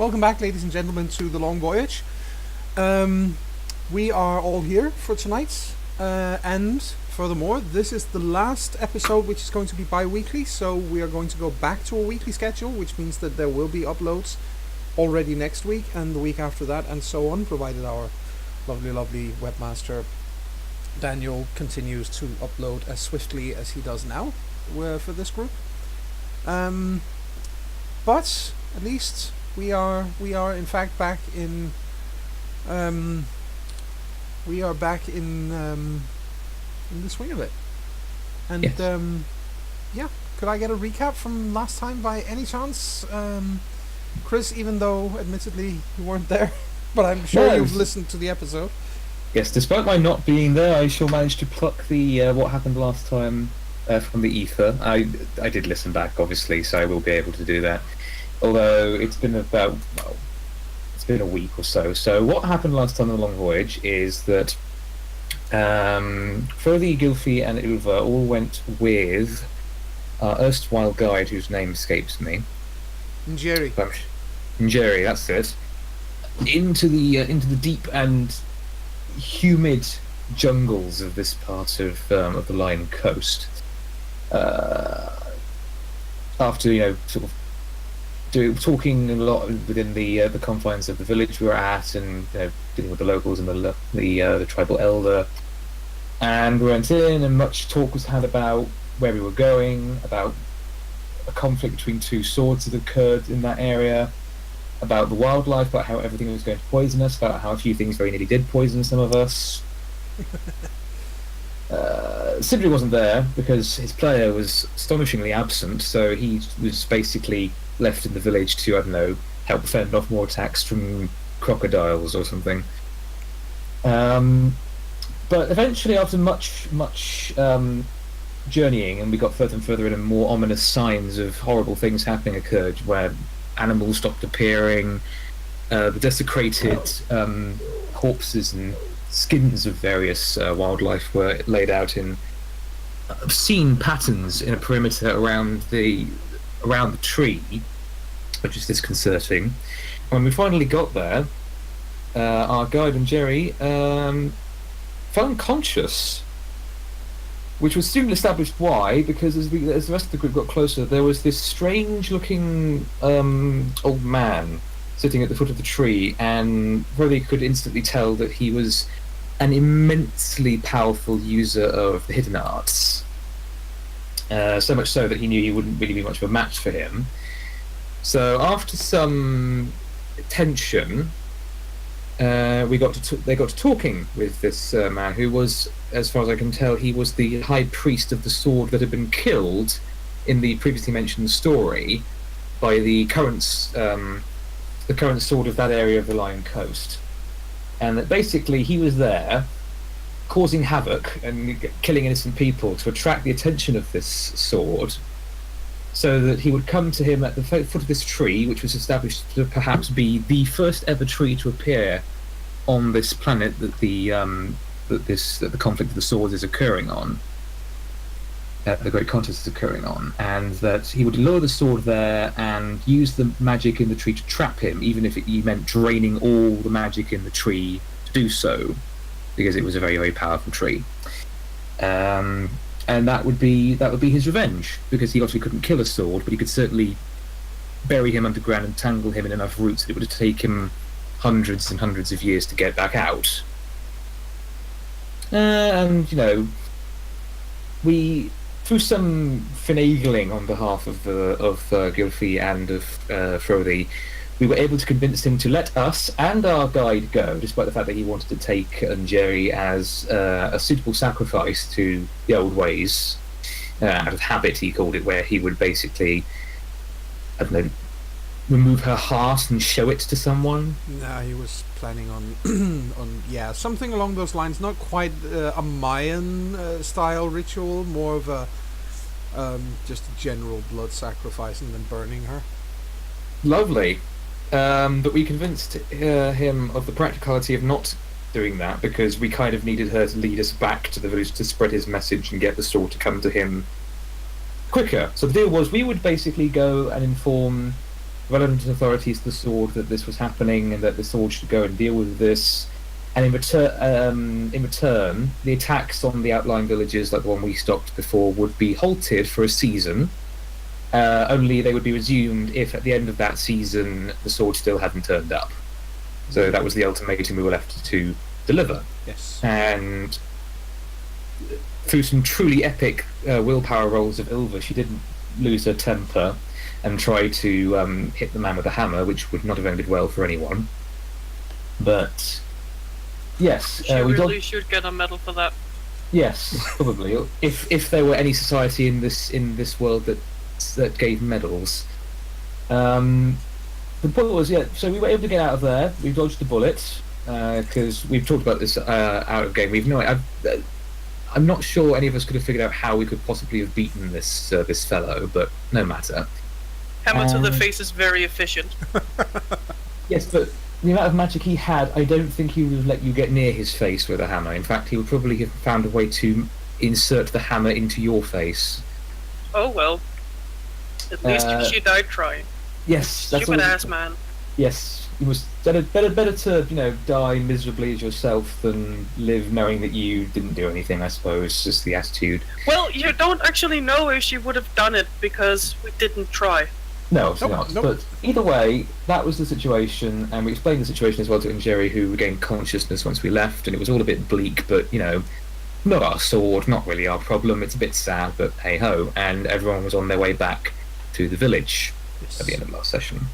Welcome back, ladies and gentlemen, to the Long Voyage. We are all here for tonight, and furthermore, this is the last episode, which is going to be bi-weekly, so we are going to go back to a weekly schedule, which means that there will be uploads already next week and the week after that, and so on, provided our lovely webmaster Daniel continues to upload as swiftly as he does now for this group. But at least we are in fact back in the swing of it. And yes. Could I get a recap from last time by any chance, Chris? Even though admittedly you weren't there, but I'm sure you've listened to the episode. Yes, despite my not being there, I shall manage to pluck the what happened last time from the ether. I did listen back, obviously, so I will be able to do that. Although it's been it's been a week or so. So what happened last time on the Long Voyage is that Frodi, Gylfi, and Ulva all went with our erstwhile guide, whose name escapes me. Njeri, that's it. Into the deep and humid jungles of this part of the Lion Coast. After sort of talking a lot within the confines of the village we were at, and dealing with the locals and the tribal elder, and we went in, and much talk was had about where we were going, about a conflict between two swords that occurred in that area, about the wildlife, about how everything was going to poison us, about how a few things very nearly did poison some of us. Sibley wasn't there because his player was astonishingly absent, so he was basically left in the village to, I don't know, help fend off more attacks from crocodiles or something. But eventually, after much journeying, and we got further and further in, and more ominous signs of horrible things happening occurred, where animals stopped appearing, the desecrated corpses and skins of various wildlife were laid out in obscene patterns in a perimeter around the tree, which is disconcerting. When we finally got there, our guide and Jerry fell unconscious, which was soon established why, because as the rest of the group got closer, there was this strange-looking old man sitting at the foot of the tree, and Roddy could instantly tell that he was an immensely powerful user of the hidden arts. So much so that he knew he wouldn't really be much of a match for him. So after some tension, they got to talking with this man, who was, as far as I can tell, he was the high priest of the sword that had been killed in the previously mentioned story by the current sword of that area of the Lion Coast, and that basically he was there causing havoc and killing innocent people to attract the attention of this sword, so that he would come to him at the foot of this tree, which was established to perhaps be the first ever tree to appear on this planet that the conflict of the swords is occurring on, the great contest is occurring on, and that he would lower the sword there and use the magic in the tree to trap him, even if it meant draining all the magic in the tree to do so, because it was a very, very powerful tree. And that would be his revenge, because he obviously couldn't kill a sword, but he could certainly bury him underground and tangle him in enough roots that it would take him hundreds and hundreds of years to get back out. And we, through some finagling on behalf of Gylfi and of Frodi, we were able to convince him to let us and our guide go, despite the fact that he wanted to take Njeri as a suitable sacrifice to the old ways, out of habit, he called it, where he would basically, I don't know, remove her heart and show it to someone. No, he was planning on something along those lines. Not quite a Mayan style ritual, more of a just a general blood sacrifice and then burning her. Lovely. But we convinced him of the practicality of not doing that, because we kind of needed her to lead us back to the village to spread his message and get the sword to come to him quicker. So the deal was we would basically go and inform relevant authorities to the Sword that this was happening and that the Sword should go and deal with this. And in return, the attacks on the outlying villages, like the one we stopped before, would be halted for a season. Only they would be resumed if, at the end of that season, the Sword still hadn't turned up. So that was the ultimatum we were left to deliver. Yes. And through some truly epic willpower rolls of Ilva, she didn't lose her temper and try to hit the man with a hammer, which would not have ended well for anyone. But yes, She really should get a medal for that. Yes, probably. if there were any society in this world that gave medals. The point was, so we were able to get out of there. We dodged the bullet because we've talked about this out of game. I'm not sure any of us could have figured out how we could possibly have beaten this fellow, but no matter. Hammer to the face is very efficient. Yes, but the amount of magic he had, I don't think he would let you get near his face with a hammer. In fact, he would probably have found a way to insert the hammer into your face. Oh well. At least she died trying. Yes, that's stupid ass man. Yes, it was better to die miserably as yourself than live knowing that you didn't do anything. I suppose just the attitude. Well, you don't actually know if she would have done it because we didn't try. No, obviously not. But either way, that was the situation, and we explained the situation as well to Jerry, who regained consciousness once we left, and it was all a bit bleak, but not our sword, not really our problem. It's a bit sad, but hey ho. And everyone was on their way back to the village at the end of last session.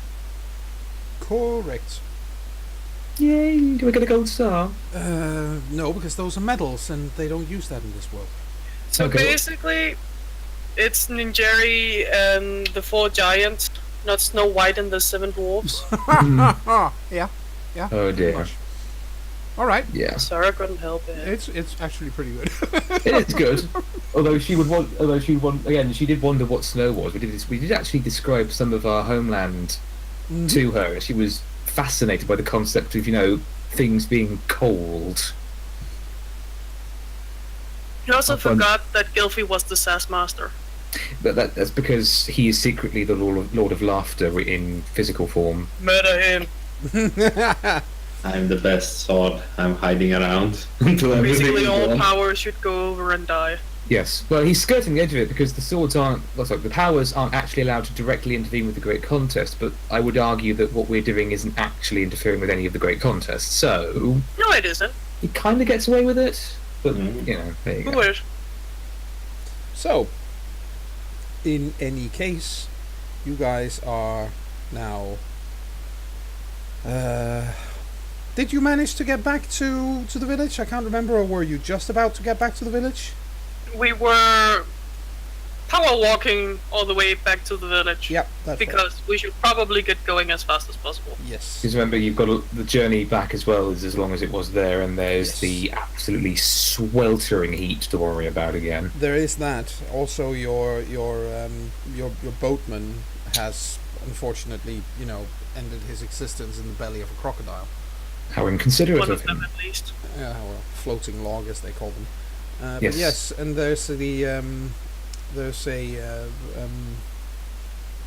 Correct. Yay! Do we get a gold star? No, because those are medals, and they don't use that in this world. So basically, it's Ninjari and the 4 giants, not Snow White and the 7 dwarves. Yeah. Oh dear. All right. Yeah. Sarah couldn't help it. It's actually pretty good. It is good. Although she did wonder what snow was. We did actually describe some of our homeland to her. She was fascinated by the concept of things being cold. You also forgot that Gylfi was the sass master. But that's because he is secretly the Lord of Laughter in physical form. Murder him. I'm the best sword. I'm hiding around until everything Basically, is all gone. power should go over and die. Yes, well, he's skirting the edge of it because the powers aren't actually allowed to directly intervene with the Great Contest, but I would argue that what we're doing isn't actually interfering with any of the Great Contests, so... No, it isn't. He kind of gets away with it, but, there you go. Weird. So, in any case, you guys are now... did you manage to get back to the village? I can't remember, or were you just about to get back to the village? We were power walking all the way back to the village. Yep, that's because we should probably get going as fast as possible. Yes. Because remember, you've got the journey back as well as long as it was there, and there's the absolutely sweltering heat to worry about again. There is that. Also, your boatman has unfortunately, ended his existence in the belly of a crocodile. How inconsiderate One of of them, him. at least. Yeah, well, floating log as they call them. Yes. But yes, and there's I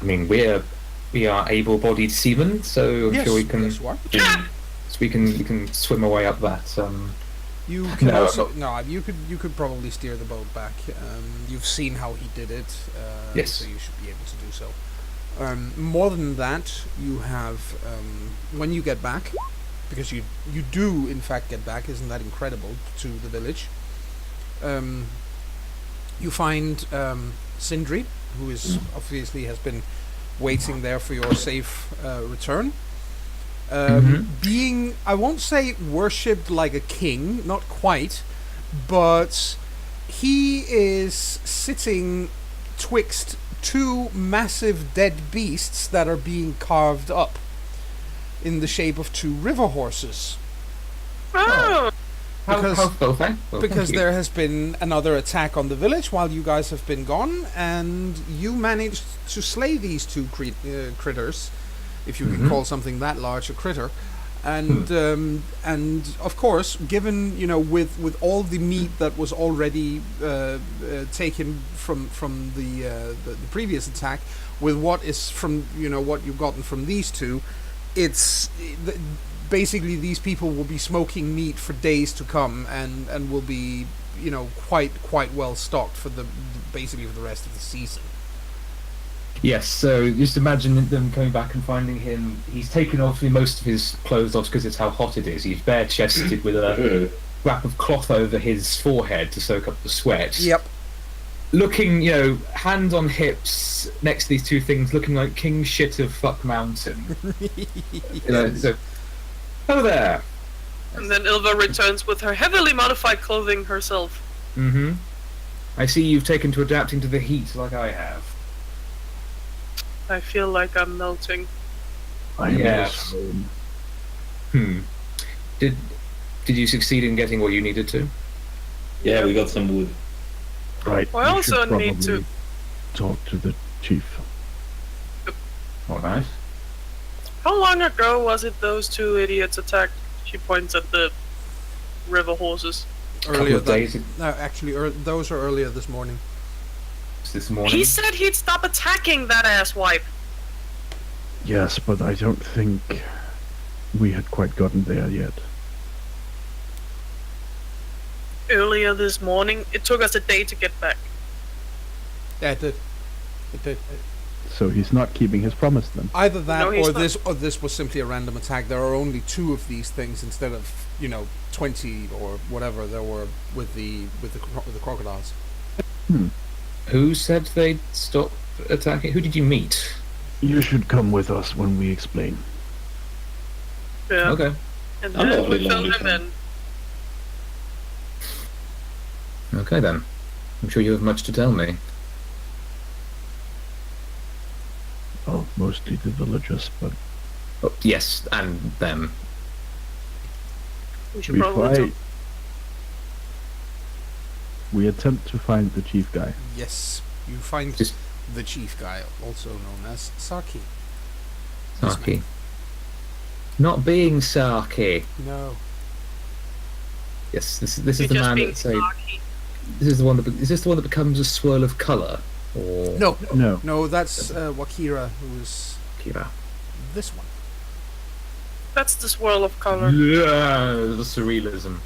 mean, we are able-bodied seamen, so I'm sure we can. Yes, you are. So we can swim our way up that. You can No, also you could probably steer the boat back. You've seen how he did it. Yes. So you should be able to do so. More than that, you have when you get back, because you do in fact get back. Isn't that incredible? To the village. You find Sindri, who is obviously has been waiting there for your safe return. Being, I won't say worshipped like a king, not quite, but he is sitting twixt 2 massive dead beasts that are being carved up in the shape of 2 river horses. Oh! Because there has been another attack on the village while you guys have been gone, and you managed to slay these 2 critters, if you can call something that large a critter, and of course, given with all the meat that was already taken from the previous attack, with what is from what you've gotten from these two, it's basically these people will be smoking meat for days to come, and will be quite well stocked for basically for the rest of the season. Yes, so just imagine them coming back and finding him. He's taken off most of his clothes off because it's how hot it is. He's bare-chested with a wrap of cloth over his forehead to soak up the sweat. Yep. Looking, hand on hips next to these two things, looking like King Shit of Fuck Mountain. So, oh there. And then Ilva returns with her heavily modified clothing herself. Mm-hmm. I see you've taken to adapting to the heat like I have. I feel like I'm melting. Yes. Did you succeed in getting what you needed to? Yeah, we got some wood. Right. I we also should need to talk to the chief. Oh, nice. How long ago was it those two idiots attacked? She points at the river horses. Earlier of days actually, those are earlier this morning. This morning. He said he'd stop attacking that asswipe. Yes, but I don't think we had quite gotten there yet. Earlier this morning, it took us a day to get back. Yeah, it did. It did. So he's not keeping his promise then. Either that, No, he's or not. this was simply a random attack. There are only 2 of these things instead of 20 or whatever there were with the crocodiles. Who said they'd stop attacking? Who did you meet? You should come with us when we explain. Yeah. Okay. And I'm then lovely, we filled lovely him in. Okay then. I'm sure you have much to tell me. Well, mostly the villagers, but Oh, yes, and them. We should we probably fight. We attempt to find the chief guy. Yes, you find Just- the chief guy, also known as Saki. Saki. Not being Saki. No. Yes, this is You're the just man being that say. snarky. This is the one that. Is this the one that becomes a swirl of colour? Or No, No, that's Wakira, who is Kira? this one. That's the swirl of color. Yeah, the surrealism.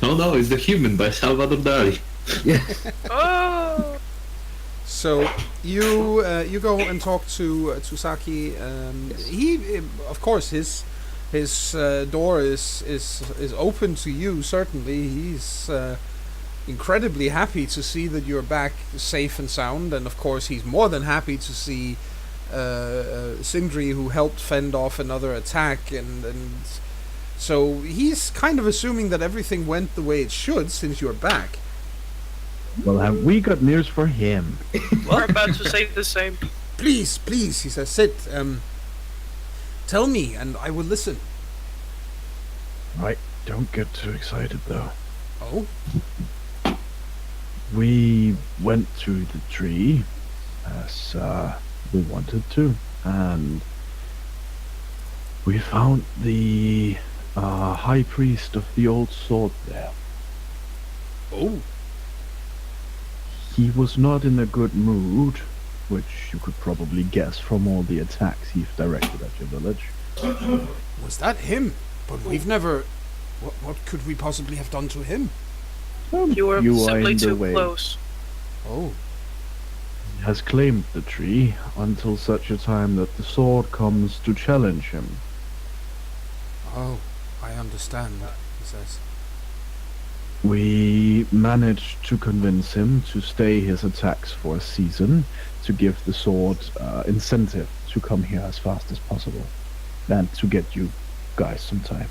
No, it's The Human by Salvador Dali. Yeah. Oh! So you go and talk to Saki. He, of course, his door is open to you. Certainly, he's incredibly happy to see that you're back safe and sound, and of course, he's more than happy to see Sindri, who helped fend off another attack, and so he's kind of assuming that everything went the way it should since you're back. well, have we got news for him? We're about to say the same. Please, he says, sit. Tell me, and I will listen. Right, don't get too excited though. Oh, We went to the tree as we wanted to, and we found the high priest of the old sword there. oh, He was not in a good mood, which you could probably guess from all the attacks he's directed at your village. was that him? But we've never. What could we possibly have done to him? You were You are simply in the too way. close. Oh, He has claimed the tree until such a time that the sword comes to challenge him. oh, I understand. He says. We managed to convince him to stay his attacks for a season, to give the sword incentive to come here as fast as possible, and to get you guys some time.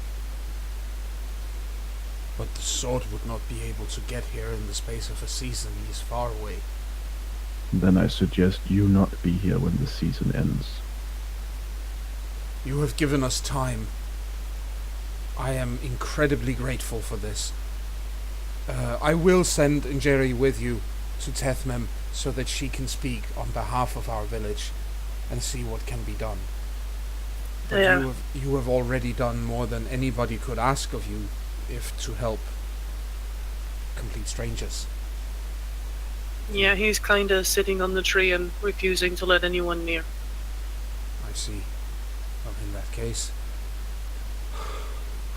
But the sword would not be able to get here in the space of a season. He is far away. Then I suggest you not be here when the season ends. You have given us time. I am incredibly grateful for this. I will send Njeri with you to Tethmem so that she can speak on behalf of our village and see what can be done. But Yeah. you have already done more than anybody could ask of you, if to help complete strangers. Yeah, he's kinda sitting on the tree and refusing to let anyone near. I see. Well, in that case,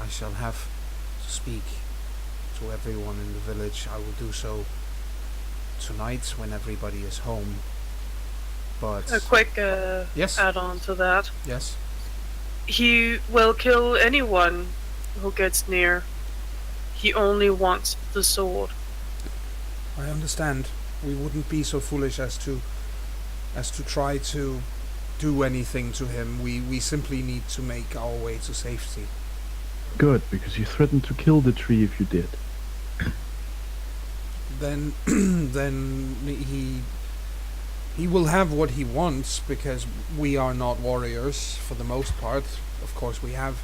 I shall have to speak to everyone in the village. I will do so tonight when everybody is home. But A quick yes, add-on to that. yes. He will kill anyone who gets near. He only wants the sword. I understand. We wouldn't be so foolish as to try to do anything to him. We simply need to make our way to safety. Good, because you threatened to kill the tree if you did. Then then he will have what he wants, because we are not warriors for the most part. Of course, we have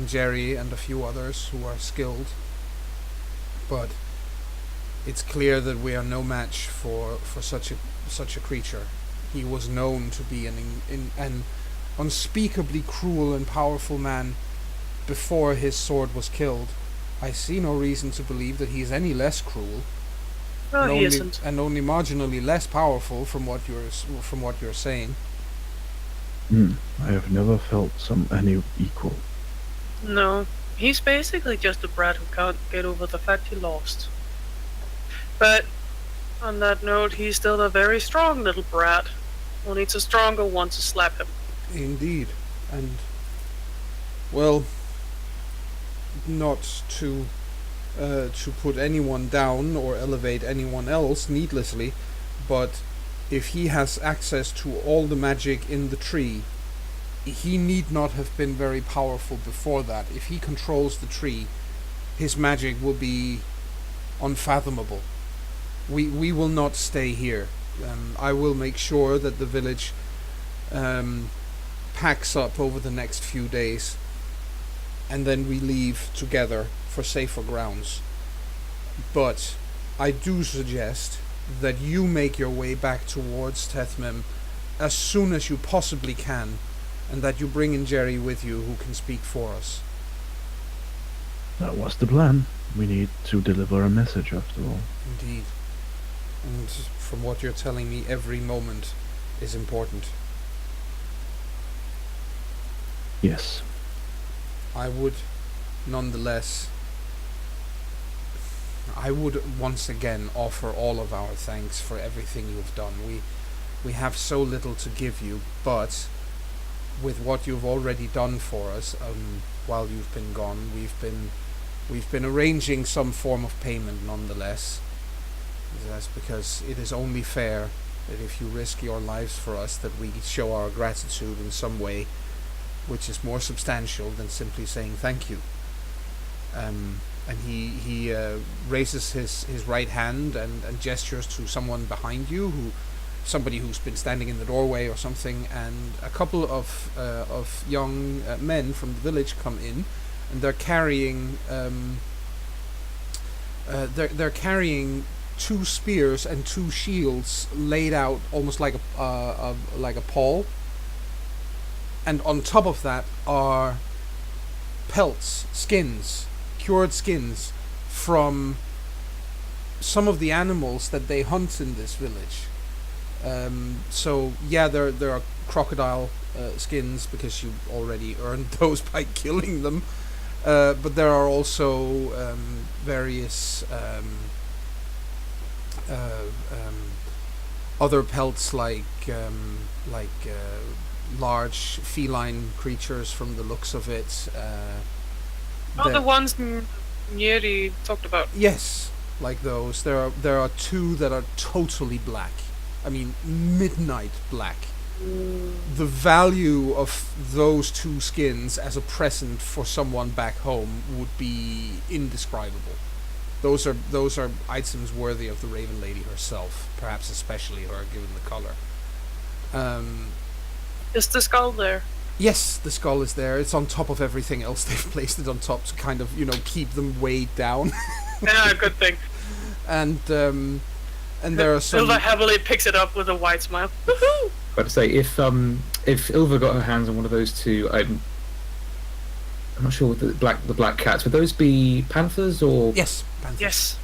Jerry and a few others who are skilled, but it's clear that we are no match for such a creature. He was known to be an unspeakably cruel and powerful man before his sword was killed. I see no reason to believe that he is any less cruel. No, and he only, isn't. and only marginally less powerful from what you're saying. I have never felt any equal. No, he's basically just a brat who can't get over the fact he lost. But on that note, he's still a very strong little brat who needs a stronger one to slap him. Indeed, and well, not to put anyone down or elevate anyone else needlessly, but if he has access to all the magic in the tree, he need not have been very powerful before that. If he controls the tree, his magic will be unfathomable. We will not stay here. I will make sure that the village packs up over the next few days, and then we leave together for safer grounds. But I do suggest that you make your way back towards Tethmem as soon as you possibly can, and that you bring in Jerry with you, who can speak for us. That was the plan. We need to deliver a message after all. Indeed. And from what you're telling me, every moment is important. Yes. I would nonetheless, I would once again offer all of our thanks for everything you've done. We have so little to give you, but with what you've already done for us, while you've been gone, we've been arranging some form of payment nonetheless. That's because it is only fair that if you risk your lives for us, that we show our gratitude in some way, which is more substantial than simply saying thank you. And he raises his right hand and gestures to someone behind you, somebody who's been standing in the doorway or something, and a couple of young men from the village come in, and they're carrying they're carrying 2 spears and 2 shields laid out almost like a pall, and on top of that are pelts, skins, cured skins from some of the animals that they hunt in this village. So yeah, there are crocodile skins, because you already earned those by killing them, but there are also various other pelts, like large feline creatures from the looks of it. The ones Njeri talked about. Yes, like those. There are 2 that are totally black. I mean, midnight black. The value of those 2 skins as a present for someone back home would be indescribable. Those are items worthy of the Raven Lady herself, perhaps especially her, given the color. Is the skull there? Yes, the skull is there. It's on top of everything else. They've placed it on top to kind of, keep them weighed down. Yeah, good thing. And there are some. Silva heavily picks it up with a wide smile. Woohoo! Got to say, if if Ilva got her hands on one of those two, I'm not sure what the black cats. Would those be panthers or? Yes, panthers. Yes.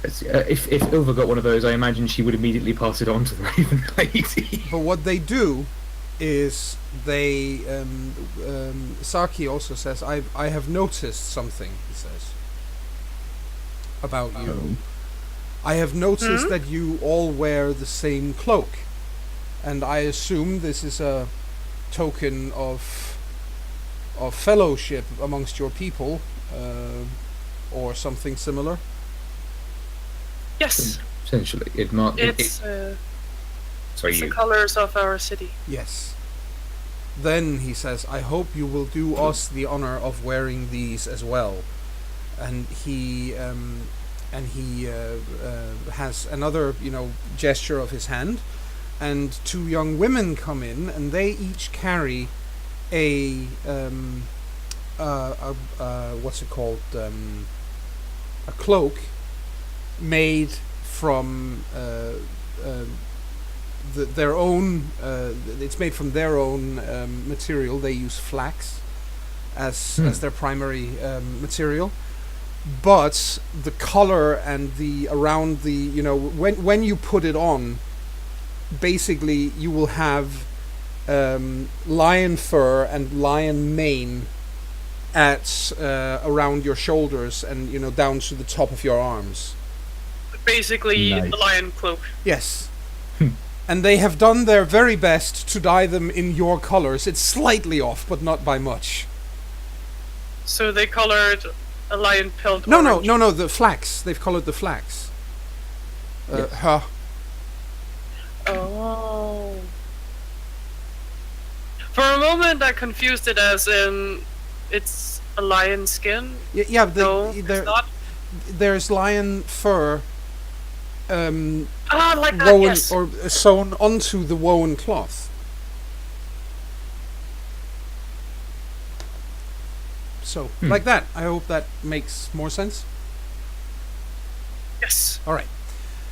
If Ilva got one of those, I imagine she would immediately pass it on to the Raven Lady. But what they do is they Saki also says, I have noticed something, he says, about you. Oh. I have noticed that you all wear the same cloak, and I assume this is a token of fellowship amongst your people, or something similar. Yes. Essentially, It's sorry, the you. colors of our city. Yes. Then he says, I hope you will do us the honor of wearing these as well. And he has another, gesture of his hand, and two young women come in, and they each carry a what's it called? A cloak made from their own. It's made from their own material. They use flax as their primary material. But the color and the around the when you put it on, basically you will have lion fur and lion mane at around your shoulders and down to the top of your arms. Basically, Nice. the lion cloak. Yes. And they have done their very best to dye them in your colors. It's slightly off, but not by much. So they colored a lion pelt. No, orange. no, the flax. They've colored the flax. Yes. Oh. For a moment, I confused it as in it's a lion skin. Yeah, No, it's not. there's lion fur Like that, woven yes. or sewn onto the woven cloth. So, like that. I hope that makes more sense. Yes. All right.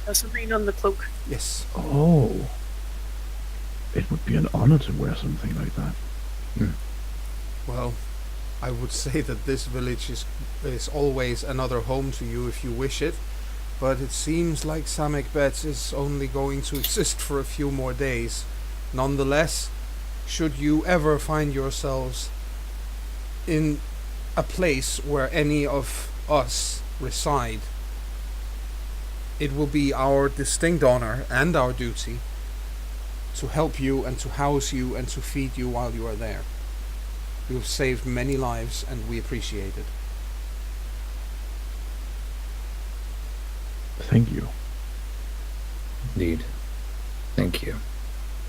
There's something on the cloak. Yes. Oh. It would be an honor to wear something like that. Well, I would say that this village is always another home to you if you wish it, but it seems like Samek is only going to exist for a few more days. Nonetheless, should you ever find yourselves in a place where any of us reside, it will be our distinct honor and our duty to help you and to house you and to feed you while you are there. You have saved many lives, and we appreciate it. Thank you. Indeed. Thank you.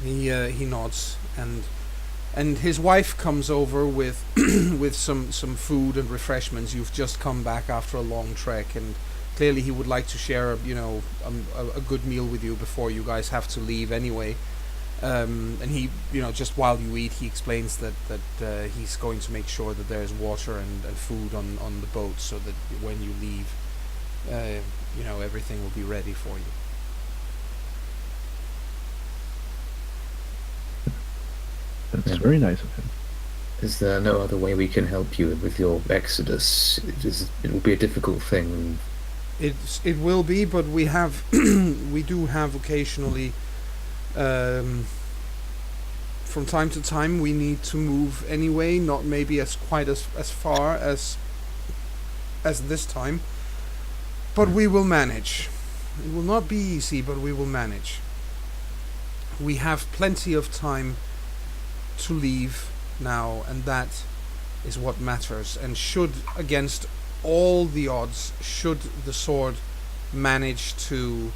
He nods, and his wife comes over with with some food and refreshments. You've just come back after a long trek, and clearly he would like to share, a good meal with you before you guys have to leave anyway. And he, just while you eat, he explains that he's going to make sure that there's water and food on the boat, so that when you leave, everything will be ready for you. That's very nice of him. Is there no other way we can help you with your exodus? It will be a difficult thing. It will be, but we have we do have occasionally. From time to time we need to move anyway, not maybe as far as this time, but we will manage. It will not be easy, but we will manage. We have plenty of time to leave now, and that is what matters. And should, against all the odds, should the sword manage to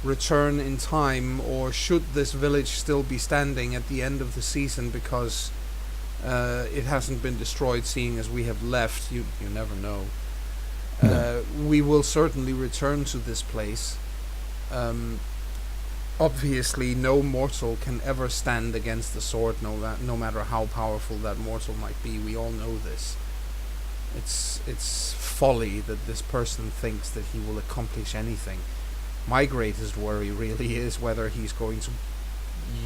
return in time, or should this village still be standing at the end of the season because it hasn't been destroyed, seeing as we have left, you never know. We will certainly return to this place. Obviously no mortal can ever stand against the sword, no matter how powerful that mortal might be. We all know this. It's folly that this person thinks that he will accomplish anything. My greatest worry really is whether he's going to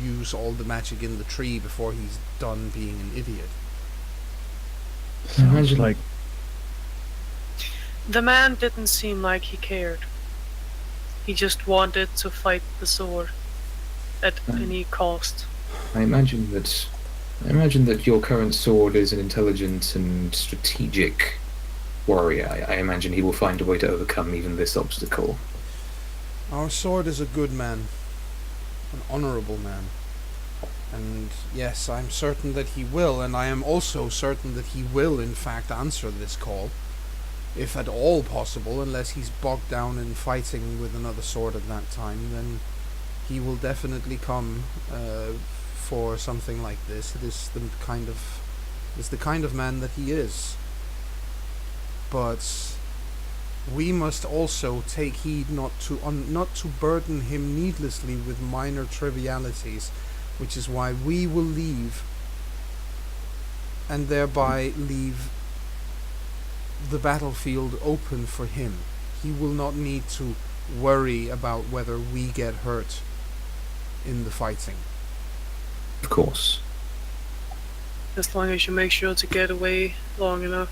use all the magic in the tree before he's done being an idiot. Sounds Imagine- like The man didn't seem like he cared. He just wanted to fight the sword at any cost. I imagine that your current sword is an intelligent and strategic warrior. I imagine he will find a way to overcome even this obstacle. Our sword is a good man, an honorable man. And yes, I'm certain that he will, and I am also certain that he will in fact answer this call, if at all possible, unless he's bogged down in fighting with another sword at that time. Then he will definitely come for something like this. It is the kind of man that he is. But we must also take heed not to burden him needlessly with minor trivialities, which is why we will leave, and thereby leave the battlefield open for him. He will not need to worry about whether we get hurt in the fighting. Of course. As long as you make sure to get away long enough.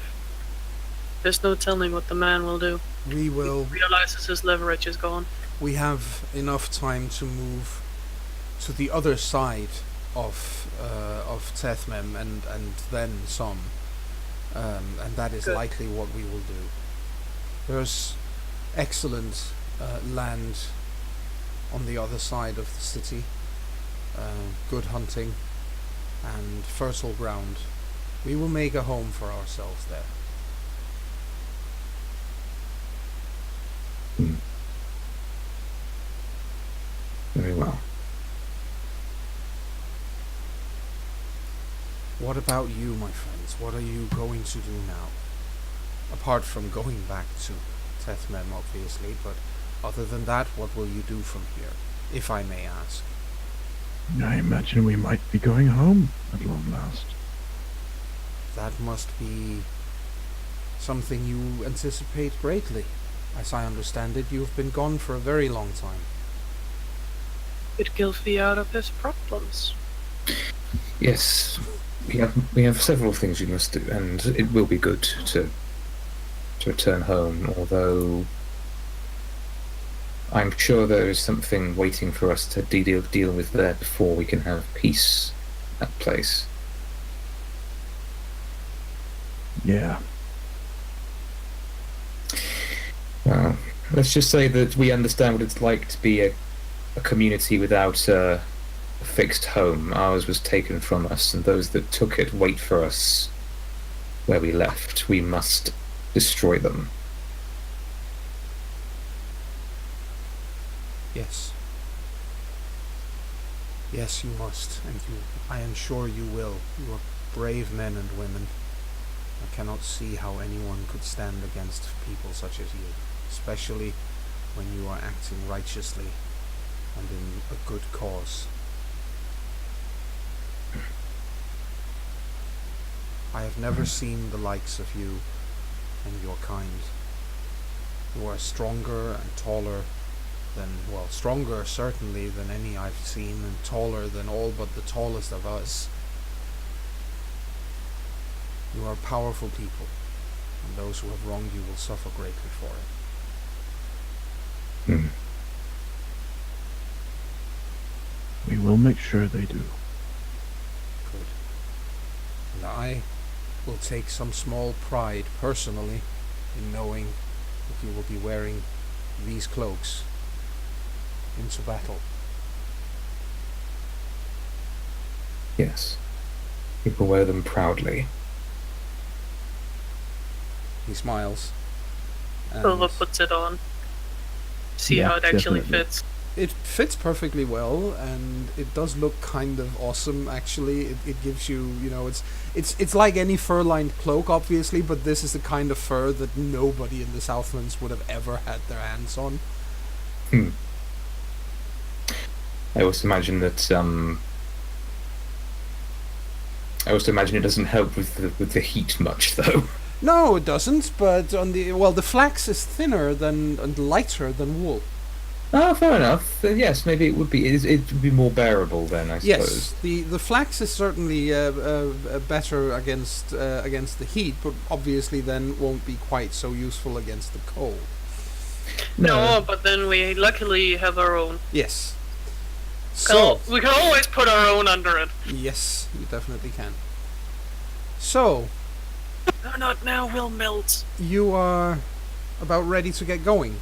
There's no telling what the man will do. We will. He realizes his leverage is gone. We have enough time to move to the other side of Tethmem and then some, and that is Good. likely what we will do. There's excellent land on the other side of the city, good hunting and fertile ground. We will make a home for ourselves there. Very well. What about you, my friends? What are you going to do now? Apart from going back to Tethmem, obviously, but other than that, what will you do from here, if I may ask? I imagine we might be going home at long last. That must be something you anticipate greatly. As I understand it, you've been gone for a very long time. Get Gylfi out of his problems. Yes, we have several things we must do, and it will be good to return home, although I'm sure there is something waiting for us to deal with there before we can have peace at that place. Yeah. Well, let's just say that we understand what it's like to be a community without a fixed home. Ours was taken from us, and those that took it wait for us where we left. We must destroy them. Yes. Yes, you must, and I am sure you will. You are brave men and women. I cannot see how anyone could stand against people such as you, especially when you are acting righteously and in a good cause. I have never seen the likes of you and your kind. You are stronger and taller than, well, stronger certainly than any I've seen, and taller than all but the tallest of us. You are powerful people, and those who have wronged you will suffer greatly for it. Hmm. We will make sure they do. Good. And I will take some small pride personally in knowing that you will be wearing these cloaks into battle. Yes. People wear them proudly. He smiles. and Silva puts it on. See Yeah, how it actually definitely. fits. It fits perfectly well, and it does look kind of awesome. Actually, it gives you, it's like any fur-lined cloak, obviously, but this is the kind of fur that nobody in the Southlands would have ever had their hands on. Hmm. I also imagine that it doesn't help with the heat much, though. No, it doesn't. But the flax is thinner and lighter than wool. Oh, fair enough. Yes, maybe it would be. It would be more bearable then, I Yes, suppose. the flax is certainly better against the heat, but obviously then won't be quite so useful against the cold. No, but then we luckily have our own. Yes. So We can always put our own under it. yes, you definitely can. So No, not now, we'll melt. you are about ready to get going.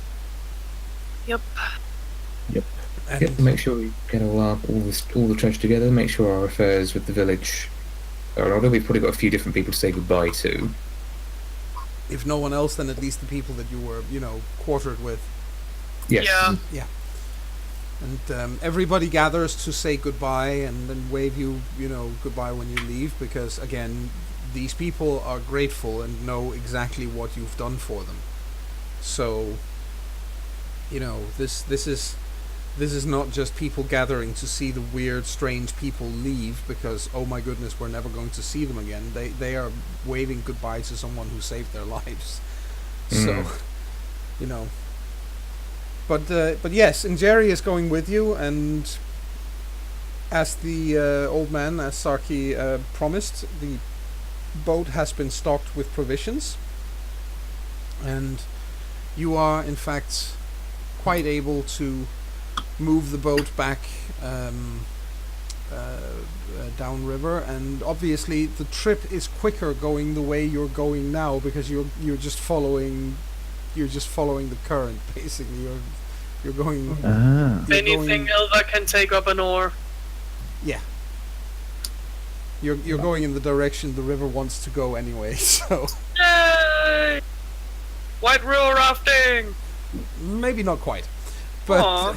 Yep. And Yep, make sure we get all the treasure together. Make sure our affairs with the village are in order. We've probably got a few different people to say goodbye to. if no one else, then at least the people that you were, quartered with. Yes. Yeah. And everybody gathers to say goodbye and then wave you, goodbye when you leave, because again, these people are grateful and know exactly what you've done for them. So, this is not just people gathering to see the weird, strange people leave because, oh my goodness, we're never going to see them again. They are waving goodbye to someone who saved their lives. So, But yes, and Jerry is going with you, and as the old man, as Sarki promised, the boat has been stocked with provisions, and you are in fact quite able to move the boat back downriver, and obviously the trip is quicker going the way you're going now because you're just following the current. Basically, you're going. You're Anything going, Ilva can take up an oar. yeah. You're going in the direction the river wants to go anyway. So Yay! White river rafting. maybe not quite, but Aw.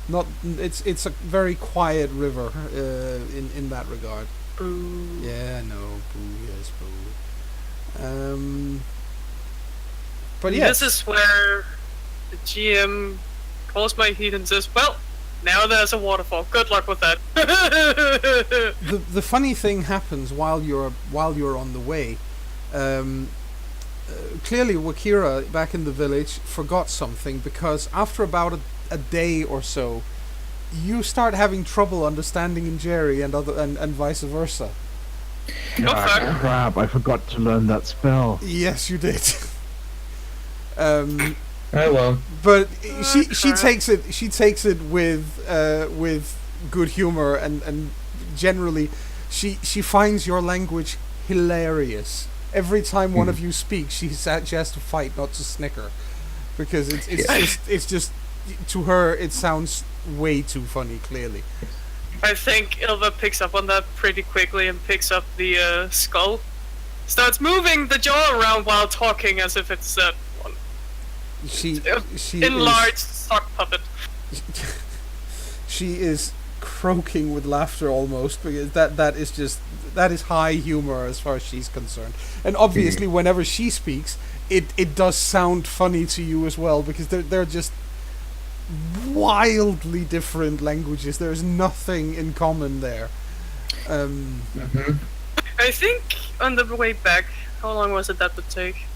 not. It's a very quiet river in that regard. Boo. Yeah, no, boo, yes, boo. But yes, This is where the GM calls my heat and says, "Well, now there's a waterfall. Good luck with that." the funny thing happens while you're on the way. Clearly, Wakira back in the village forgot something, because after about a day or so, you start having trouble understanding Jerry and vice versa. Go fuck. Crap, I forgot to learn that spell. Yes, you did. Oh well. But she crap. takes it with good humor, and generally she finds your language hilarious. Every time one of you speaks, she has to fight not to snicker, because it's just to her it sounds way too funny. Clearly, I think Ilva picks up on that pretty quickly and picks up the skull. Starts moving the jaw around while talking as if it's one she enlarged sock puppet. she is croaking with laughter almost, because that is high humor as far as she's concerned. And obviously whenever she speaks, it does sound funny to you as well, because they're just wildly different languages. There's nothing in common there. I think on the way back, how long was it that would take?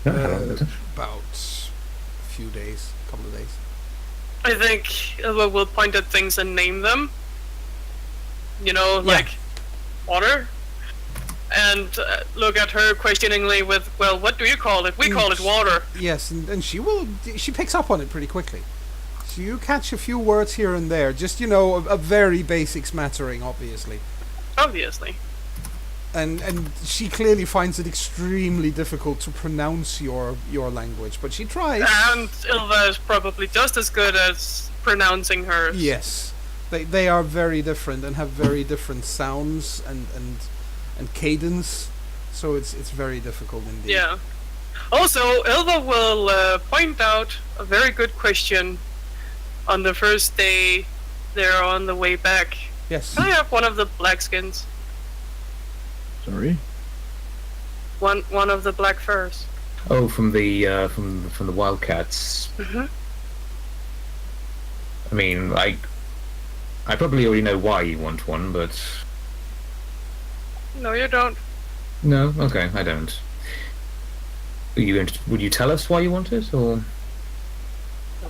About a few days, a couple of days. I think Ilva will point at things and name them. Like water. And look at her questioningly with, well, what do you call it? We call it water. Yes, and she picks up on it pretty quickly. So you catch a few words here and there, just a very basic smattering, obviously. Obviously. And she clearly finds it extremely difficult to pronounce your language, but she tries. And Ilva is probably just as good as pronouncing hers. Yes, they are very different and have very different sounds and cadence, so it's very difficult indeed. Yeah. Also, Ilva will point out a very good question on the first day they're on the way back. Yes. Can I have one of the black skins? Sorry? One of the black furs. Oh, from the Wildcats. Mm-hmm. I mean, I probably already know why you want one, but No, you don't. no, okay, I don't. Would you tell us why you want it, or?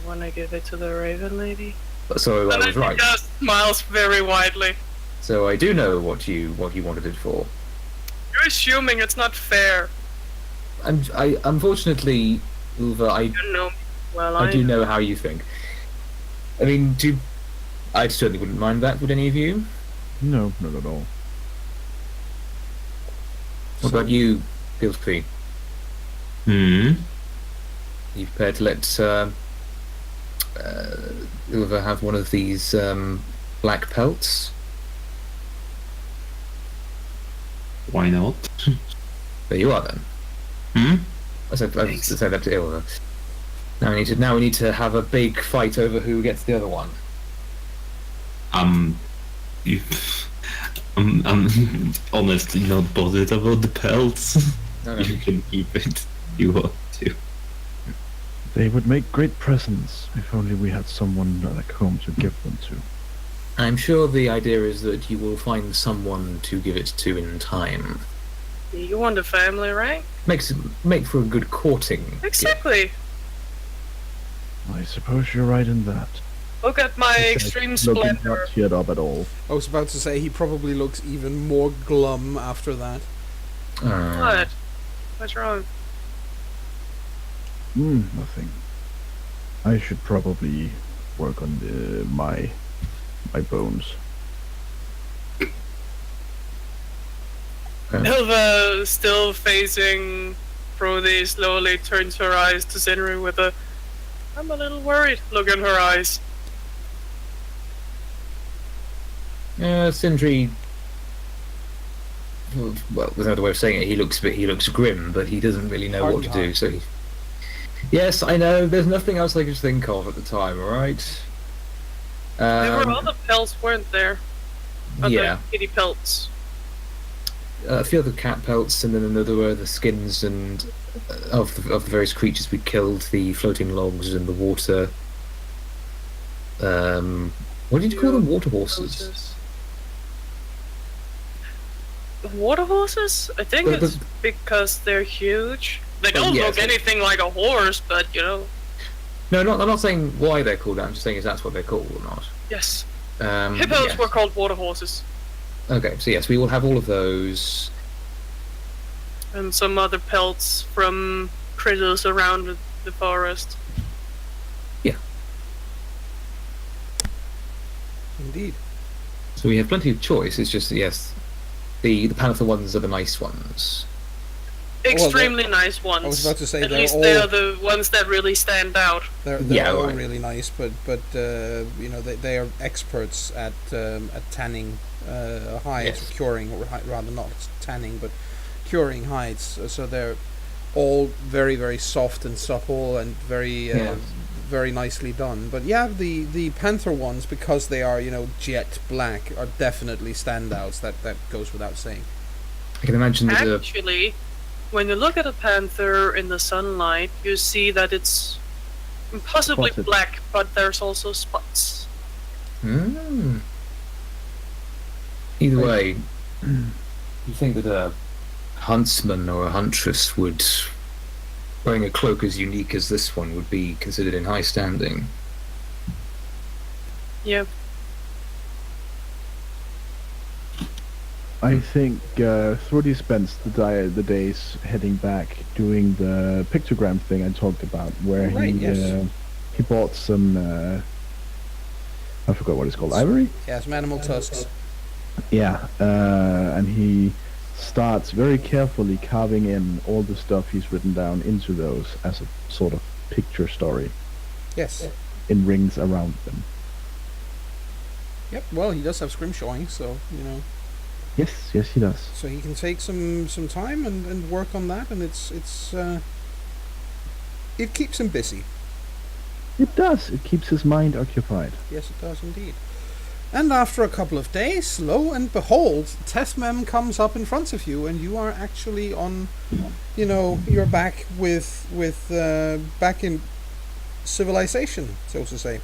want to give it to the Raven Lady? So I And was then he right. just smiles very widely. So I do know what you wanted it for. You're assuming it's not fair. I unfortunately, Ulva, You know me well. I do know how you think. I mean, I certainly wouldn't mind that. Would any of you? No, not at all. What about you, Guilty? Hmm. You prepared to let Ulva have one of these black pelts? Why not? There you are then. Hmm. I said that to Ilva. Now we need to have a big fight over who gets the other one. You, I'm honestly not bothered about the pelts. No. You can keep it if you want to. They would make great presents if only we had someone like home to give them to. I'm sure the idea is that you will find someone to give it to in time. You want a family, right? Make for a good courting. Exactly. I suppose you're right in that. Look at my Besides, extreme looking splendor. not cheered up at all. I was about to say he probably looks even more glum after that. What? What's wrong? Nothing. I should probably work on my bones. Hilva, still facing Brody, slowly turns her eyes to Zenry with a "I'm a little worried" look in her eyes. Sindri. Well, there's another way of saying it. He looks grim, but he doesn't really know what to do. So, yes, I know. There's nothing else I could think of at the time. All right. There were other pelts, weren't there? Other Yeah. kitty pelts. A few other cat pelts, and then there were the skins and of the various creatures we killed, the floating logs and the water. What did you call them? Water horses. The water horses? I think The- it's because they're huge. They don't yes, look anything like a horse, but you know. No, I'm not saying why they're called that. I'm just saying if that's what they're called or not. Yes. Hippos Yes. were called water horses. Okay, so yes, we will have all of those. And some other pelts from critters around the forest. Indeed. So we have plenty of choice. It's just yes, the panther ones are the nice ones. Extremely nice ones. I was about to say At they're least all they are the ones that really stand out. they're Yeah, all right. really nice, but you know they are experts at tanning hides, Yes. curing, or rather not tanning, but curing hides. So they're all very very soft and supple and very Yes. very nicely done. But yeah, the panther ones, because they are jet black, are definitely standouts. That goes without saying. I can imagine that Actually, when you look at a panther in the sunlight, you see that it's impossibly Spotted. black, but there's also spots. Either way, you think that a huntsman or a huntress would wearing a cloak as unique as this one would be considered in high standing. Yeah. I think Thrody spends the days heading back doing the pictogram thing I talked about, where Right, yes. he bought some I forgot what it's called, ivory. Yeah, some animal tusks. Yeah, and he starts very carefully carving in all the stuff he's written down into those as a sort of picture story Yes. in rings around them. Yep. Well, he does have scrimshawing, so Yes, he does. so he can take some time and work on that, and it keeps him busy. It does. It keeps his mind occupied. Yes, it does indeed. And after a couple of days, lo and behold, Testmem comes up in front of you, and you are actually on, you're back back in civilization, so to say.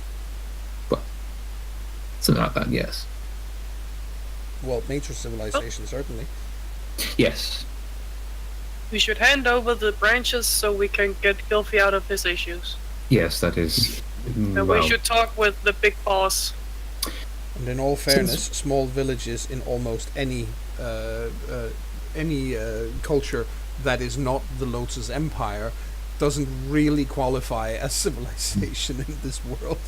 Something like that, yes. Well, nature civilization, certainly. Yes. We should hand over the branches so we can get Gilfy out of his issues. Yes, that is And we should talk with the big boss. And in all fairness, small villages in almost any culture that is not the Lotus Empire doesn't really qualify as civilization in this world.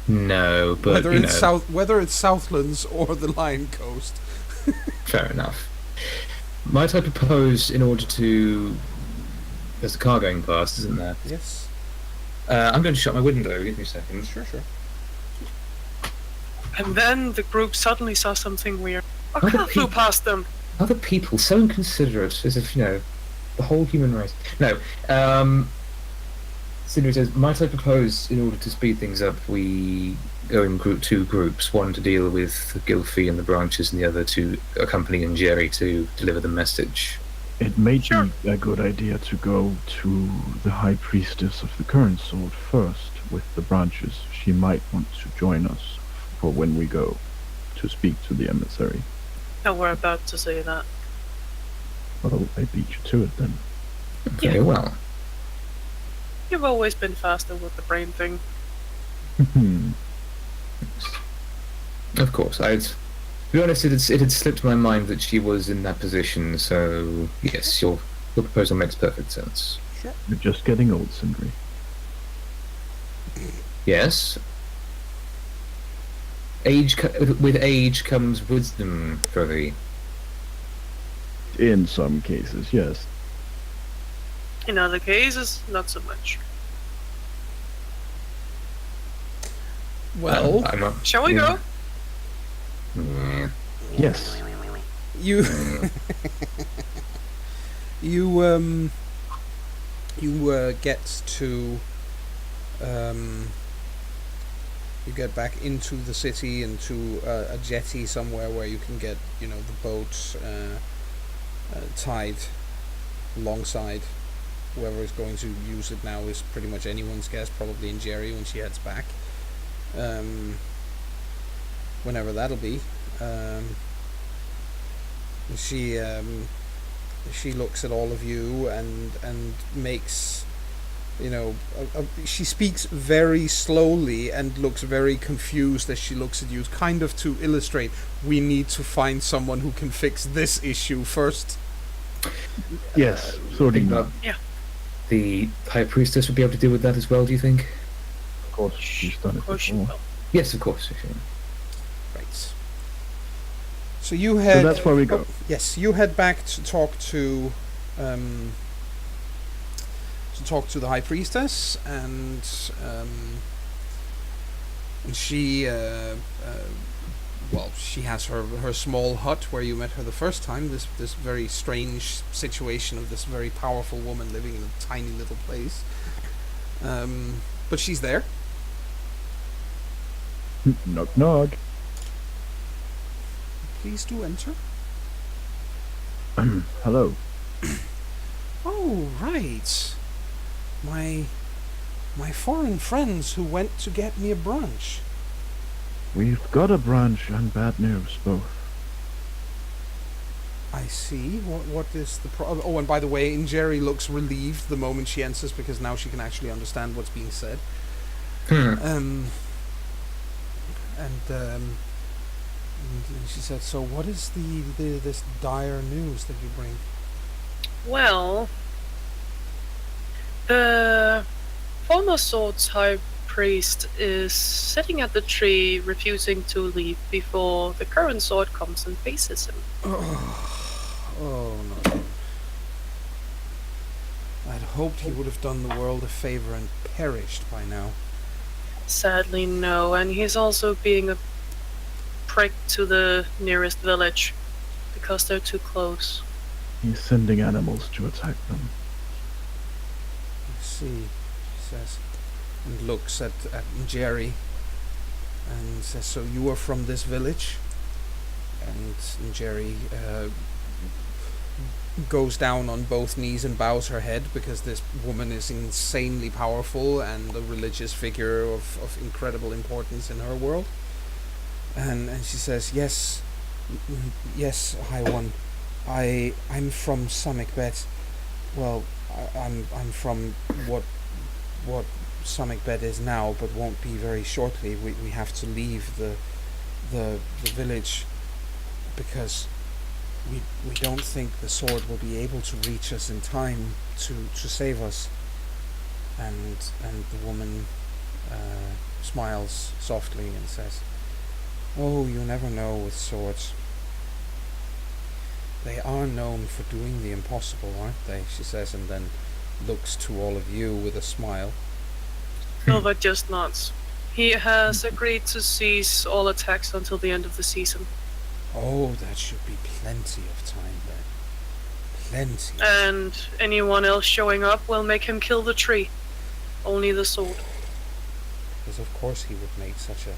No, but whether it's Southlands or the Lion Coast. Fair enough. Might I propose, in order to... There's a car going past, isn't there? Yes. I'm going to shut my window. Give me a second. Sure. And then the group suddenly saw something weird. A car flew past them. Other people, so inconsiderate, as if, the whole human race. No. Sindri says, might I propose, in order to speed things up, we go in two groups, one to deal with Gylfi and the branches, and the other to accompany Njeri to deliver the message. It may be a good idea to go to the High Priestess of the Current Sword first with the branches. She might want to join us for when we go to speak to the emissary. No, we're about to say that. Well, I beat you to it then. Very well. You've always been faster with the brain thing. Of course, to be honest, it had slipped my mind that she was in that position, so yes, your proposal makes perfect sense. Sure. You're just getting old, Sindri. Yes. With age comes wisdom, Furby. In some cases, yes. In other cases, not so much. Well, shall we go? Yes. You get to you get back into the city, into a jetty somewhere where you can get the boat tied alongside. Whoever is going to use it now is pretty much anyone's guess, probably Njeri when she heads back. Whenever that'll be. She looks at all of you and makes, she speaks very slowly and looks very confused as she looks at you, kind of to illustrate, we need to find someone who can fix this issue first. Yes, sorting that. Yeah. The High Priestess would be able to deal with that as well, do you think? Of course, she's done it before. Yes, of course. Right. So you head... So that's where we go. Yes, you head back to talk to the High Priestess, and she she has her small hut where you met her the first time, this very strange situation of this very powerful woman living in a tiny little place. But she's there. Knock knock. Please do enter. Hello. Oh, right. My foreign friends who went to get me a brunch. We've got a brunch and bad news, both. I see. What is the problem? Oh, and by the way, Njeri looks relieved the moment she enters because now she can actually understand what's being said. And she said, "So, what is this dire news that you bring?" Well, the former Sword's High Priest is sitting at the tree, refusing to leave before the current sword comes and faces him. Oh no! I'd hoped he would have done the world a favor and perished by now. Sadly, no, and he's also being a prick to the nearest village because they're too close. He's sending animals to attack them. I see, she says, and looks at Njeri and says, "So you are from this village?" And Njeri goes down on both knees and bows her head because this woman is insanely powerful and a religious figure of incredible importance in her world. And she says, yes, High One, I'm from Samikbet. Well, I'm from what Samikbed is now, but won't be very shortly. We have to leave the village because we don't think the sword will be able to reach us in time to save us. And the woman smiles softly and says, "Oh, you never know with swords. They are known for doing the impossible, aren't they?" she says, and then looks to all of you with a smile. Nova just nods. He has agreed to cease all attacks until the end of the season. Oh, that should be plenty of time then. Plenty. And anyone else showing up will make him kill the tree. Only the sword. Because of course he would make such a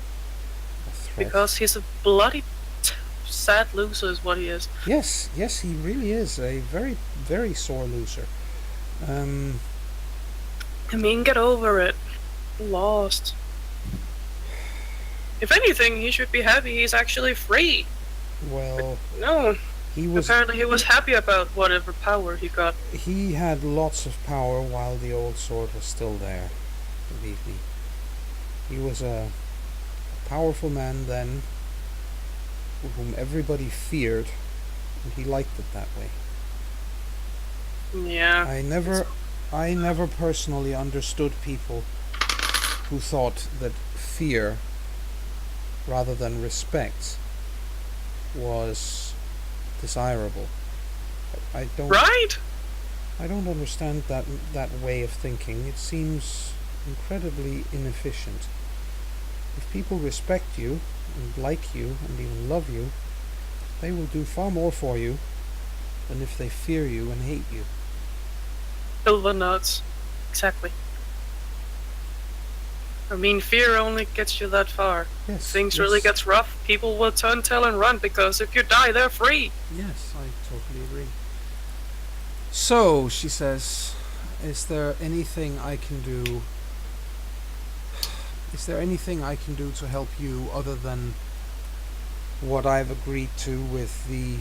threat. Because he's a bloody sad loser is what he is. Yes, he really is a very, very sore loser. I mean, get over it. Lost. If anything, he should be happy he's actually free. Well, No. he Apparently he was happy about whatever power he got. He had lots of power while the old sword was still there. Believe me. He was a powerful man then, whom everybody feared, and he liked it that way. Yeah. I never personally understood people who thought that fear, rather than respect, was desirable. I don't understand that way of thinking. It seems incredibly inefficient. If people respect you and like you and even love you, they will do far more for you than if they fear you and hate you. Silver nods. Exactly. I mean, fear only gets you that far. Yes. If things really gets rough, people will turn tail and run because if you die, they're free. Yes, I totally agree. So, she says, is there anything I can do? Is there anything I can do to help you other than what I've agreed to with the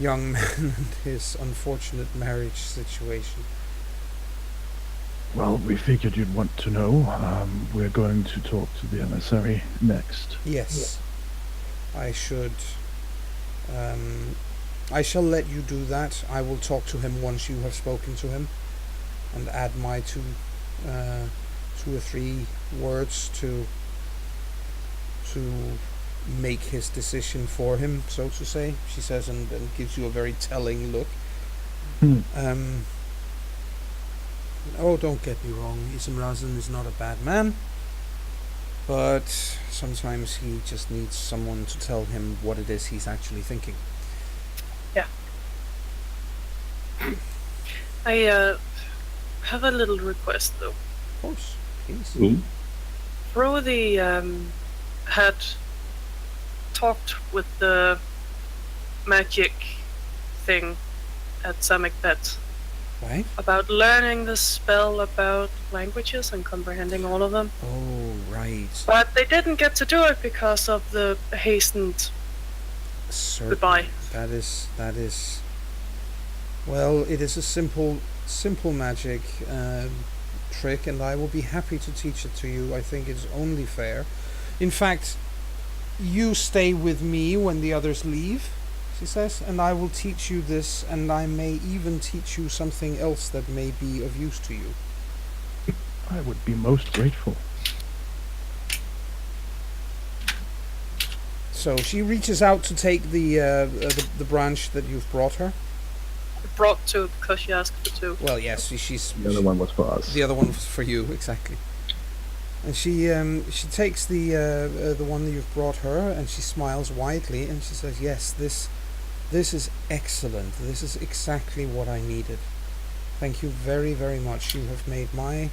young man and his unfortunate marriage situation? Well, we figured you'd want to know. We're going to talk to the emissary next. Yes. I should. I shall let you do that. I will talk to him once you have spoken to him, and add my two or three words to make his decision for him, so to say. She says, and gives you a very telling look. Oh, don't get me wrong, Ismrazan is not a bad man, but sometimes he just needs someone to tell him what it is he's actually thinking. Yeah. I have a little request, though. Of course, please. Frodi had talked with the magic thing at Samikbet. Right? About learning the spell about languages and comprehending all of them. Oh, right. But they didn't get to do it because of the hastened goodbye. That is. Well, it is a simple magic trick, and I will be happy to teach it to you. I think it's only fair. In fact, you stay with me when the others leave, she says, and I will teach you this, and I may even teach you something else that may be of use to you. I would be most grateful. So she reaches out to take the branch that you've brought her. Brought two because she asked for two. Well, yes, she's. The other one was for us. The other one was for you, exactly. And she takes the one that you've brought her, and she smiles widely, and she says, "Yes, this is excellent. This is exactly what I needed. Thank you very, very much. You have made my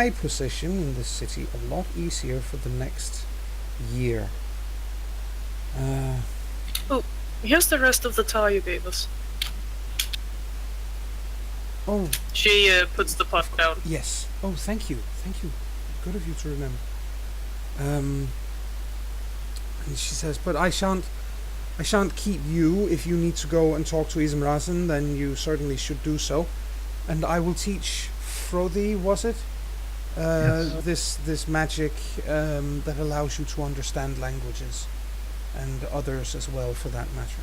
position in this city a lot easier for the next year." Here's the rest of the tar you gave us. Oh. She puts the pot down. Yes. Oh, thank you. Good of you to remember. And she says, "But I shan't keep you. If you need to go and talk to Ismrazan, then you certainly should do so. And I will teach Frothy, was it? Yes. This magic that allows you to understand languages, and others as well, for that matter.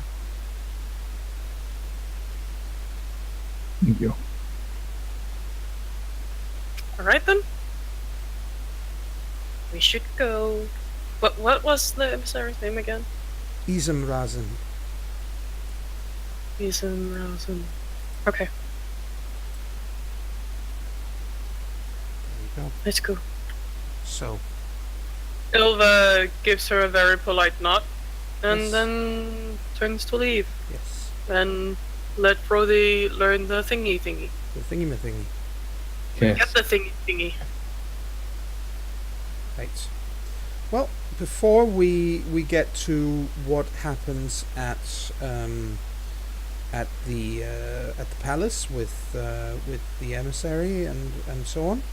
Thank you. Alright then. We should go. What was the emissary's name again? Ismrazen. Rosen. Okay, There you go. let's go. So, Ilva gives her a very polite nod and Yes. then turns to leave. yes, And let Frothy learn the thingy. the thingy-ma-thingy. Yes. Get the thingy. Right. Well, before we get to what happens at the palace with the emissary and so on,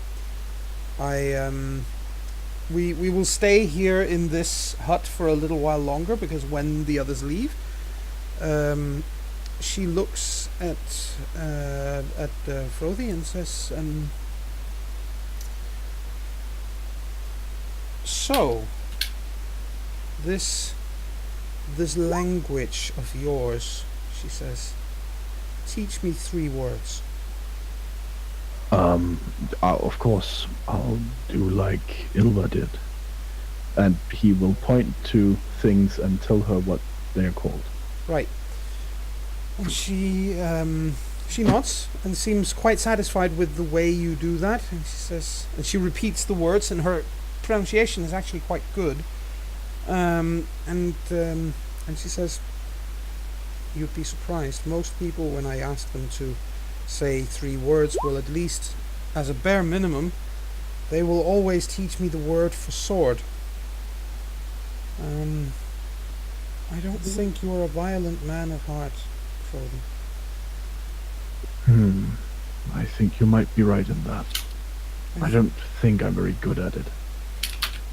we will stay here in this hut for a little while longer, because when the others leave, she looks at Frothy and says, so this language of yours, she says, teach me 3 words. Of course, I'll do like Ilva did. And he will point to things and tell her what they're called. Right. And she nods and seems quite satisfied with the way you do that. And she says, and she repeats the words, and her pronunciation is actually quite good. And she says, you'd be surprised. Most people, when I ask them to say 3 words, will, at least as a bare minimum, they will always teach me the word for sword. I don't think you're a violent man of heart, Frothy. I think you might be right in that. I don't think I'm very good at it.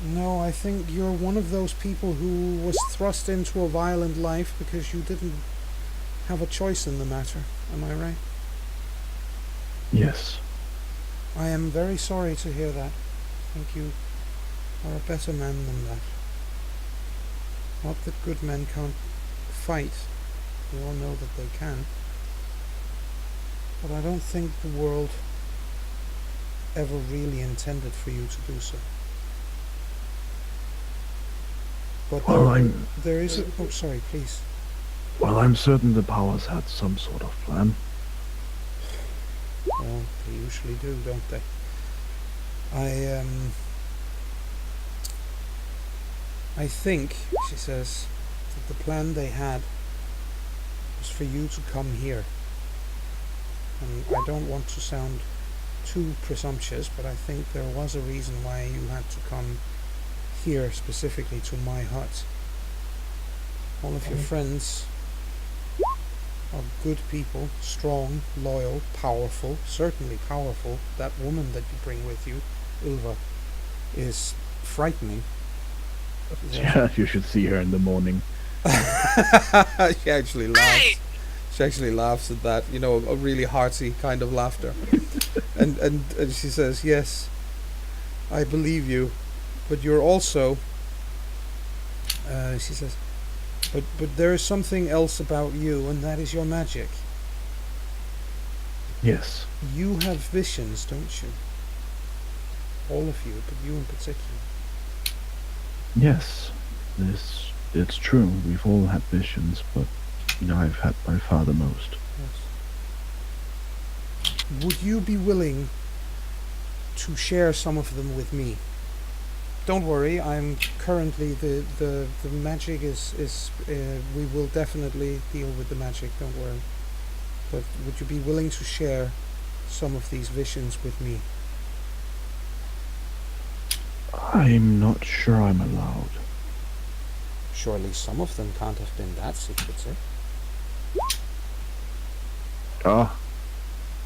No, I think you're one of those people who was thrust into a violent life because you didn't have a choice in the matter. Am I right? Yes. I am very sorry to hear that. I think you are a better man than that. Not that good men can't fight. We all know that they can. But I don't think the world ever really intended for you to do so. But Well, there is a... Oh, sorry, please. Well, I'm certain the powers had some sort of plan. Well, they usually do, don't they? I think, she says, that the plan they had was for you to come here. And I don't want to sound too presumptuous, but I think there was a reason why you had to come here specifically to my hut. All of your friends are good people, strong, loyal, powerful, certainly powerful. That woman that you bring with you, Ilva, is frightening. Yeah, you should see her in the morning. She actually laughs. Hey! She actually laughs at that, you know, a really hearty kind of laughter. and she says, yes, I believe you, but you're also, she says, but there is something else about you, and that is your magic. Yes. You have visions, don't you? All of you, but you in particular. Yes. It's true. We've all had visions, but I've had by far the most. Yes. Would you be willing to share some of them with me? Don't worry, I'm currently the magic is we will definitely deal with the magic, don't worry. But would you be willing to share some of these visions with me? I'm not sure I'm allowed. Surely some of them can't have been that secretive.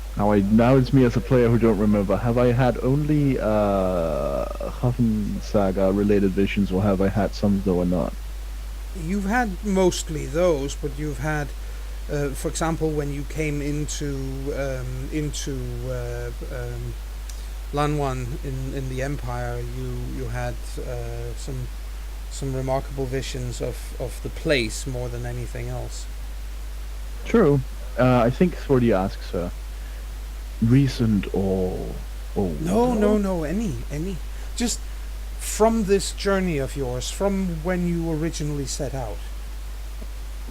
Now it's me as a player who don't remember. Have I had only Hafen Saga related visions, or have I had some though or not? You've had mostly those, but you've had For example, when you came into Lanwan in the Empire, you had some remarkable visions of the place more than anything else. True. I think Thordy asks recent or old. No, any. Just from this journey of yours, from when you originally set out.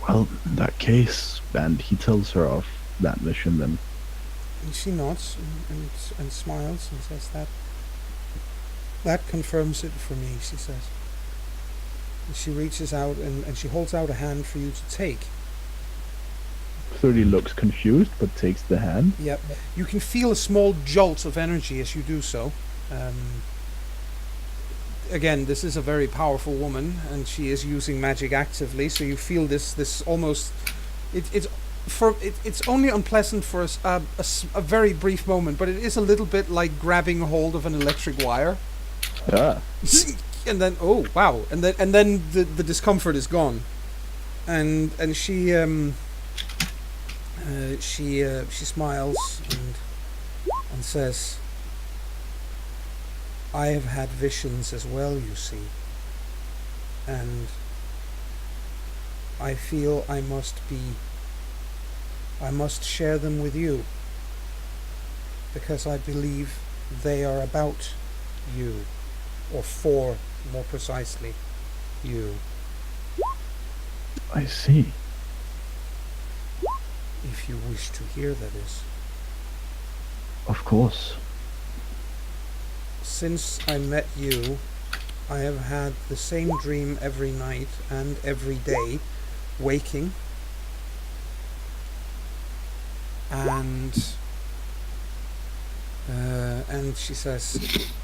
Well, in that case, and he tells her of that mission then. And she nods and smiles and says that confirms it for me, she says. And she reaches out and she holds out a hand for you to take. Thordy looks confused, but takes the hand. Yep. You can feel a small jolt of energy as you do so. Again, this is a very powerful woman, and she is using magic actively. So you feel this almost. It's only unpleasant for a very brief moment, but it is a little bit like grabbing hold of an electric wire. Yeah. And then wow, and then the discomfort is gone, and she smiles and says, I have had visions as well, you see, and I feel I must share them with you, because I believe they are about you, or for, more precisely, you. I see. If you wish to hear, that is. Of course. Since I met you, I have had the same dream every night and every day, waking, and she says,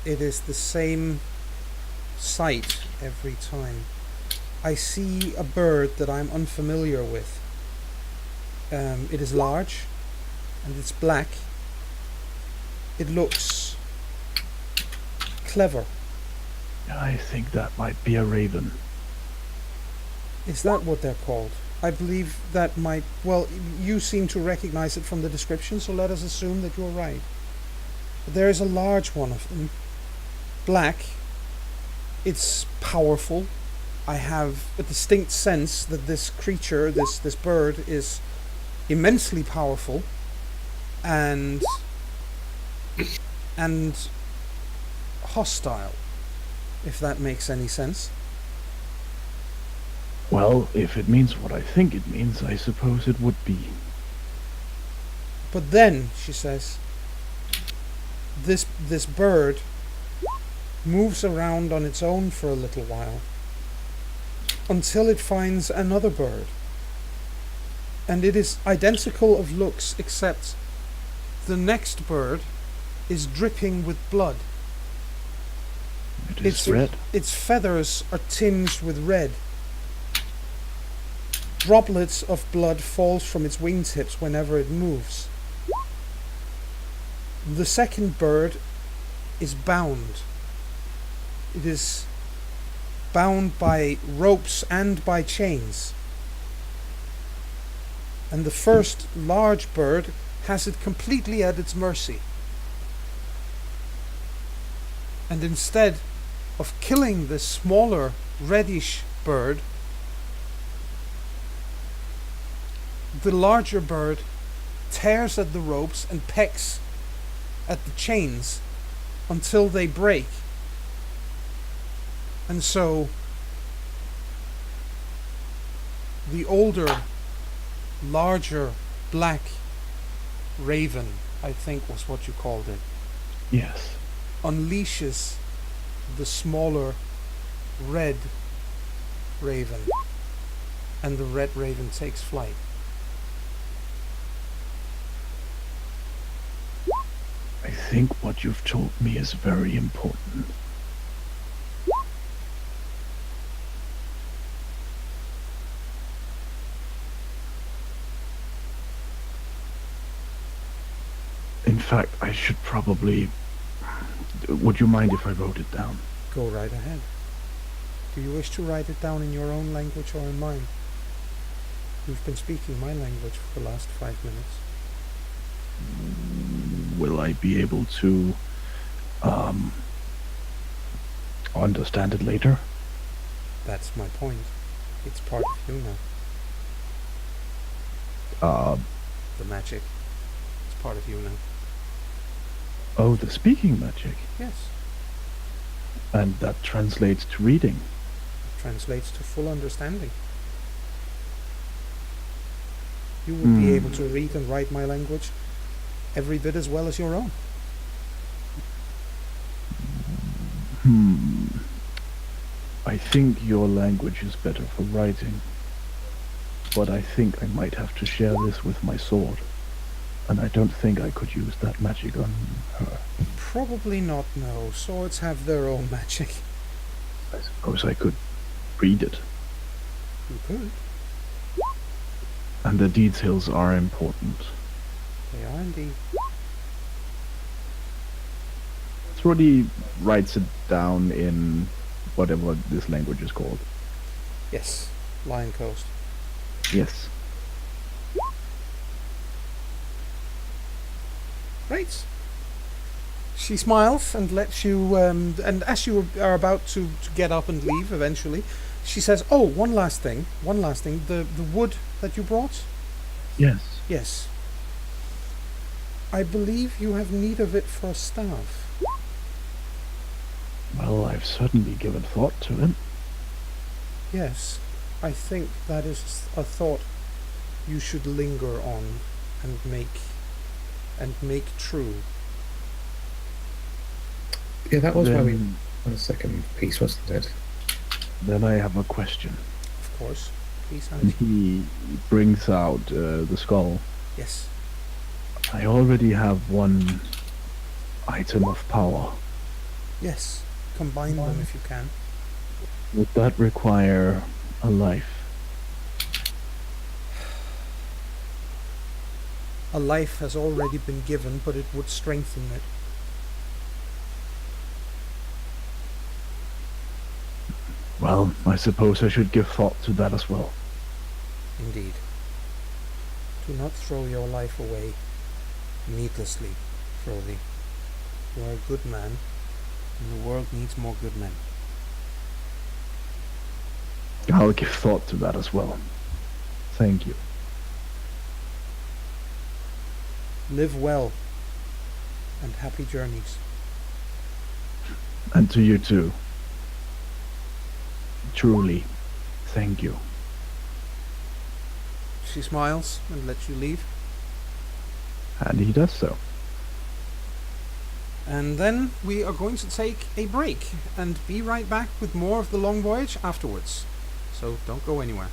it is the same sight every time. I see a bird that I'm unfamiliar with. It is large, and it's black. It looks clever. I think that might be a raven. Is that what they're called? I believe that might... Well, you seem to recognize it from the description, so let us assume that you're right. There is a large one of them. Black. It's powerful. I have a distinct sense that this creature, this bird, is immensely powerful and hostile, if that makes any sense. Well, if it means what I think it means, I suppose it would be. But then, she says, this bird moves around on its own for a little while until it finds another bird. And it is identical of looks, except the next bird is dripping with blood. It is red. Its feathers are tinged with red. Droplets of blood falls from its wingtips whenever it moves. The second bird is bound. It is bound by ropes and by chains. And the first large bird has it completely at its mercy. And instead of killing the smaller reddish bird, the larger bird tears at the ropes and pecks at the chains until they break. And so the older, larger, black raven, I think was what you called it, Yes. unleashes the smaller red raven, and the red raven takes flight. I think what you've told me is very important. In fact, I should probably... Would you mind if I wrote it down? Go right ahead. Do you wish to write it down in your own language or in mine? You've been speaking my language for the last 5 minutes. Will I be able to understand it later? That's my point. It's part of you now. The The magic. It's part of you now. Oh, the speaking magic. Yes. And that translates to reading. It translates to full understanding. You will be able to read and write my language every bit as well as your own. I think your language is better for writing, but I think I might have to share this with my sword, and I don't think I could use that magic on her. Probably not, no. Swords have their own magic. I suppose I could read it, You could. and the details are important. They are indeed. Trudy writes it down in whatever this language is called. Yes. Lion Coast. Yes. Right. She smiles and lets you, and as you are about to get up and leave eventually, she says, "Oh, one last thing. The wood that you brought? Yes. Yes. I believe you have need of it for a staff." Well, I've certainly given thought to it. Yes. I think that is a thought you should linger on and make true. Yeah, that was why we Then- on the second piece, wasn't it? Then I have a question. Of course. Please, And Alex. he brings out the skull. Yes. I already have one item of power. Yes. Combine them if you can. Would that require a life? A life has already been given, but it would strengthen it. Well, I suppose I should give thought to that as well. Indeed. Do not throw your life away needlessly, Frothy. You are a good man, and the world needs more good men. I'll give thought to that as well. Thank you. Live well, and happy journeys. And to you too. Truly, thank you. She smiles and lets you leave. And he does so. And then we are going to take a break and be right back with more of the Long Voyage afterwards. So don't go anywhere.